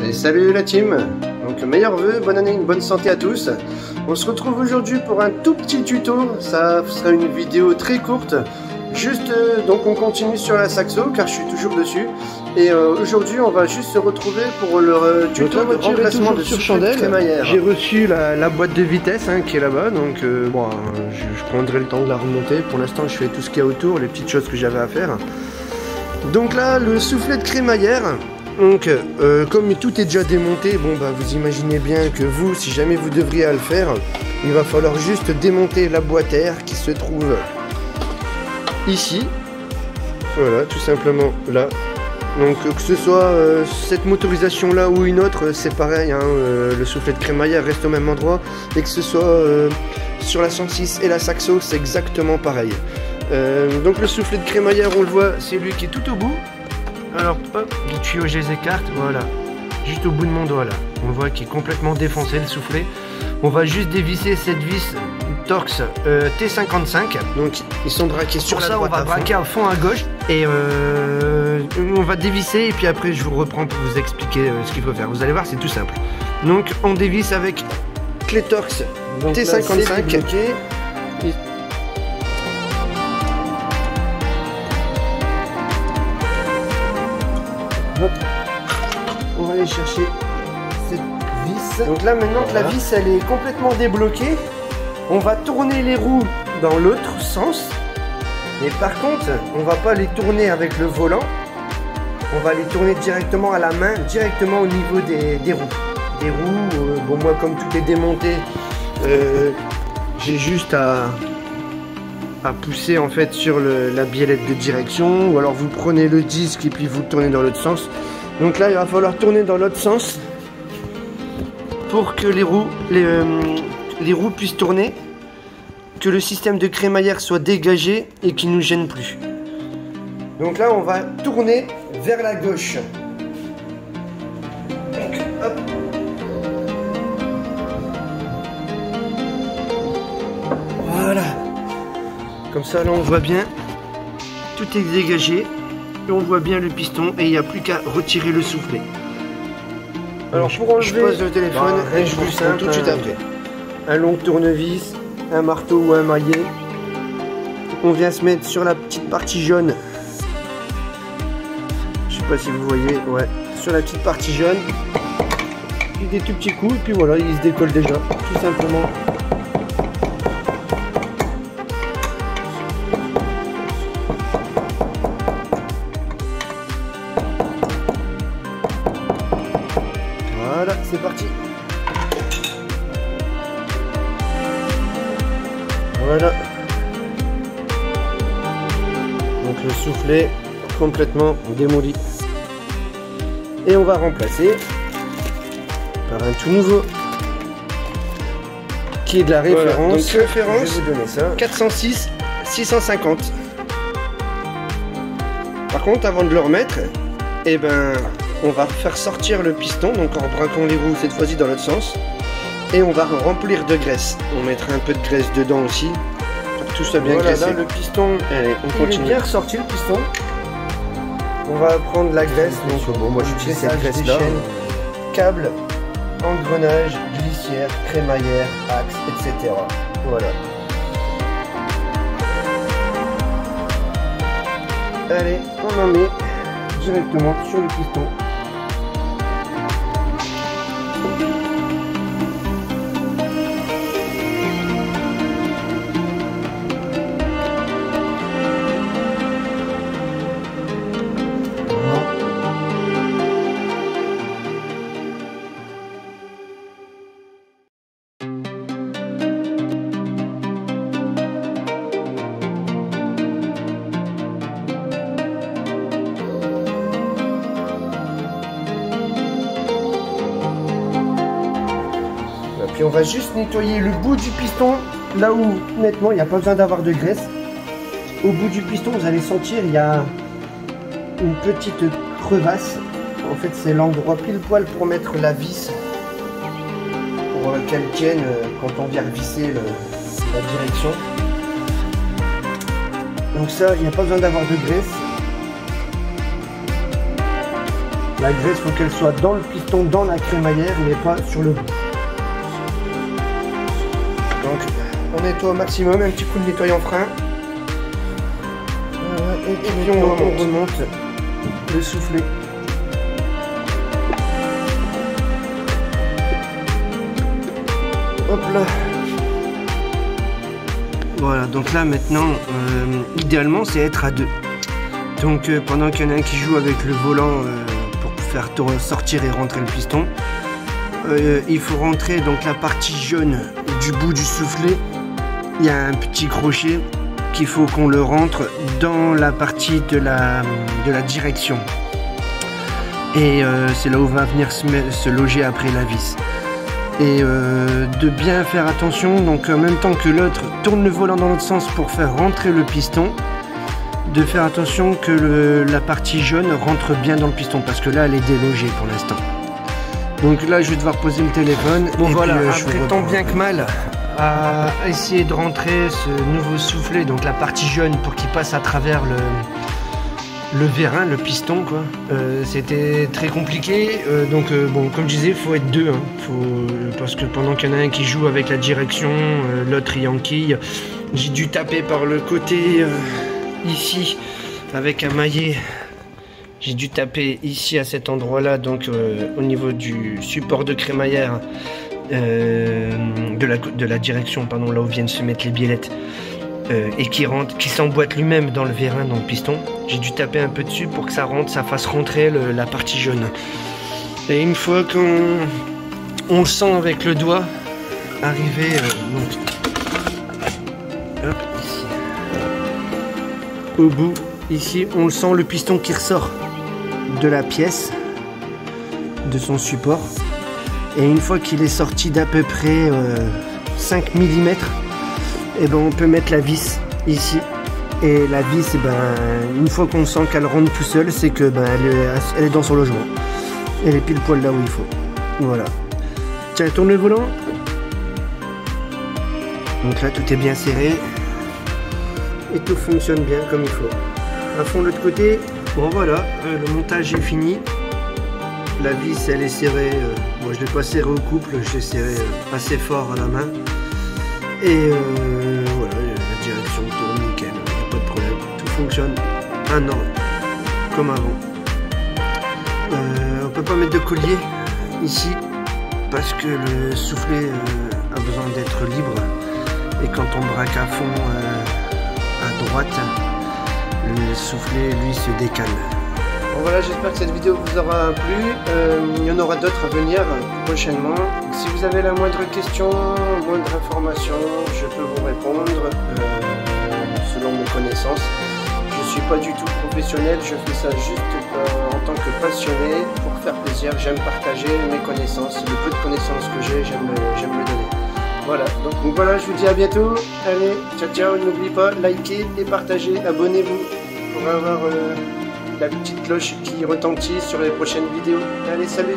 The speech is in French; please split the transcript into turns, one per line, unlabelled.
Et salut la team. Donc meilleurs vœux, bonne année, une bonne santé à tous. On se retrouve aujourd'hui pour un tout petit tuto. Ça sera une vidéo très courte. Juste donc on continue sur la saxo car je suis toujours dessus. Et aujourd'hui on va juste se retrouver pour le tuto de remplacement de chandelle crémaillère. J'ai reçu la boîte de vitesse qui est là-bas, donc bon, je prendrai le temps de la remonter. Pour l'instant je fais tout ce qu'il y a autour, les petites choses que j'avais à faire. Donc là le soufflet de crémaillère. Donc comme tout est déjà démonté, bon bah vous imaginez bien que vous, si jamais vous devriez le faire, il va falloir juste démonter la boîte air qui se trouve ici. Voilà, tout simplement là. Donc que ce soit cette motorisation là ou une autre, c'est pareil, le soufflet de crémaillère reste au même endroit. Et que ce soit sur la 106 et la saxo, c'est exactement pareil. Donc le soufflet de crémaillère, on le voit, c'est lui qui est tout au bout. Alors hop, les tuyaux je les écarte, voilà, juste au bout de mon doigt là. On voit qu'il est complètement défoncé le soufflet. On va juste dévisser cette vis Torx T55. Donc ils sont braqués sur la droite. On va braquer à fond à gauche et on va dévisser et puis après je vous reprends pour vous expliquer ce qu'il faut faire. Vous allez voir, c'est tout simple. Donc on dévisse avec clé Torx T55. Hop. On va aller chercher cette vis. Donc là maintenant que la vis elle est complètement débloquée, on va tourner les roues dans l'autre sens. Et par contre, on va pas les tourner avec le volant. On va les tourner directement à la main, directement au niveau des roues. Des roues, bon moi comme tout est démonté, j'ai juste à pousser en fait sur la biellette de direction, ou alors vous prenez le disque et puis vous le tournez dans l'autre sens. Donc là il va falloir tourner dans l'autre sens pour que les roues puissent tourner, que le système de crémaillère soit dégagé et qu'il ne nous gêne plus. Donc là on va tourner vers la gauche. Donc, hop. Voilà. Comme ça là on voit bien, tout est dégagé et on voit bien le piston et il n'y a plus qu'à retirer le soufflet. Alors pour enlever, je pose le téléphone et je vous simple tout de suite après. Un long tournevis, un marteau ou un maillet. On vient se mettre sur la petite partie jaune. Je sais pas si vous voyez, ouais, sur la petite partie jaune. Puis des tout petits coups et puis voilà, il se décolle déjà, tout simplement. Voilà, c'est parti. Voilà. Donc le soufflet complètement démoli. Et on va remplacer par un tout nouveau qui est de la référence. Voilà, donc référence, je vais vous donner ça. 406 650. Par contre, avant de le remettre, eh ben on va faire sortir le piston, donc en braquant les roues cette fois-ci dans l'autre sens. Et on va remplir de graisse. On mettra un peu de graisse dedans aussi, pour que tout soit bien graissé. Là, le piston, allez, on continue. Il est bien ressorti le piston. On va prendre la graisse. Donc, bon, moi j'utilise cette graisse-là. Câble, engrenage, glissière, crémaillère, axe, etc. Voilà. Allez, on en met directement sur le piston. Puis on va juste nettoyer le bout du piston, là où honnêtement il n'y a pas besoin d'avoir de graisse. Au bout du piston, vous allez sentir, il y a une petite crevasse. En fait c'est l'endroit pile poil pour mettre la vis, pour qu'elle tienne quand on vient visser la direction. Donc ça, il n'y a pas besoin d'avoir de graisse. La graisse, faut qu'elle soit dans le piston, dans la crémaillère, mais pas sur le bout. Donc, on nettoie au maximum, un petit coup de nettoyant frein. Et puis on remonte le soufflet. Hop là. Voilà, donc là maintenant, idéalement c'est être à deux. Donc pendant qu'il y en a un qui joue avec le volant pour faire sortir et rentrer le piston, il faut rentrer donc la partie jaune du bout du soufflet. Il y a un petit crochet qu'il faut qu'on le rentre dans la partie de la direction. Et c'est là où va venir se loger après la vis. Et de bien faire attention, donc en même temps que l'autre tourne le volant dans l'autre sens pour faire rentrer le piston, de faire attention que la partie jaune rentre bien dans le piston, parce que là elle est délogée pour l'instant. Donc là je vais devoir poser le téléphone. Bon, et voilà, puis, après tant bien que mal à essayer de rentrer ce nouveau soufflet, donc la partie jaune, pour qu'il passe à travers le vérin, le piston quoi. C'était très compliqué, donc bon, comme je disais, il faut être deux, hein. Parce que pendant qu'il y en a un qui joue avec la direction, l'autre il enquille. J'ai dû taper par le côté ici avec un maillet. J'ai dû taper ici à cet endroit là, donc au niveau du support de crémaillère de la direction, pardon, là où viennent se mettre les biellettes. Et qui s'emboîte lui-même dans le vérin, dans le piston. J'ai dû taper un peu dessus pour que ça rentre, ça fasse rentrer la partie jaune. Et une fois qu'on le sent avec le doigt arriver, donc, hop, ici, au bout, ici, on le sent, le piston qui ressort de la pièce, de son support. Et une fois qu'il est sorti d'à peu près 5 mm, et ben on peut mettre la vis ici. Et la vis, et ben, une fois qu'on sent qu'elle rentre tout seul, c'est que ben, elle est dans son logement. Elle est pile poil là où il faut. Voilà. Tiens, tourne le volant. Donc là, tout est bien serré. Et tout fonctionne bien comme il faut. À fond de l'autre côté. Bon voilà, le montage est fini. La vis, elle est serrée. Moi, je ne l'ai pas serré au couple, je l'ai serré assez fort à la main. Et voilà, la direction tourne nickel, il n'y a pas de problème, tout fonctionne en ordre, comme avant. On peut pas mettre de collier ici, parce que le soufflet a besoin d'être libre, et quand on braque à fond à droite, le soufflet lui se décale. Bon voilà, j'espère que cette vidéo vous aura plu. Il y en aura d'autres à venir prochainement. Si vous avez la moindre question, moindre information, je peux vous répondre selon mes connaissances. Je ne suis pas du tout professionnel, je fais ça juste en tant que passionné, pour faire plaisir. J'aime partager mes connaissances, le peu de connaissances que j'ai, j'aime le donner. Voilà, donc voilà, je vous dis à bientôt. Allez, ciao ciao, n'oubliez pas, likez et partagez, abonnez-vous pour avoir la petite cloche qui retentit sur les prochaines vidéos. Allez, salut!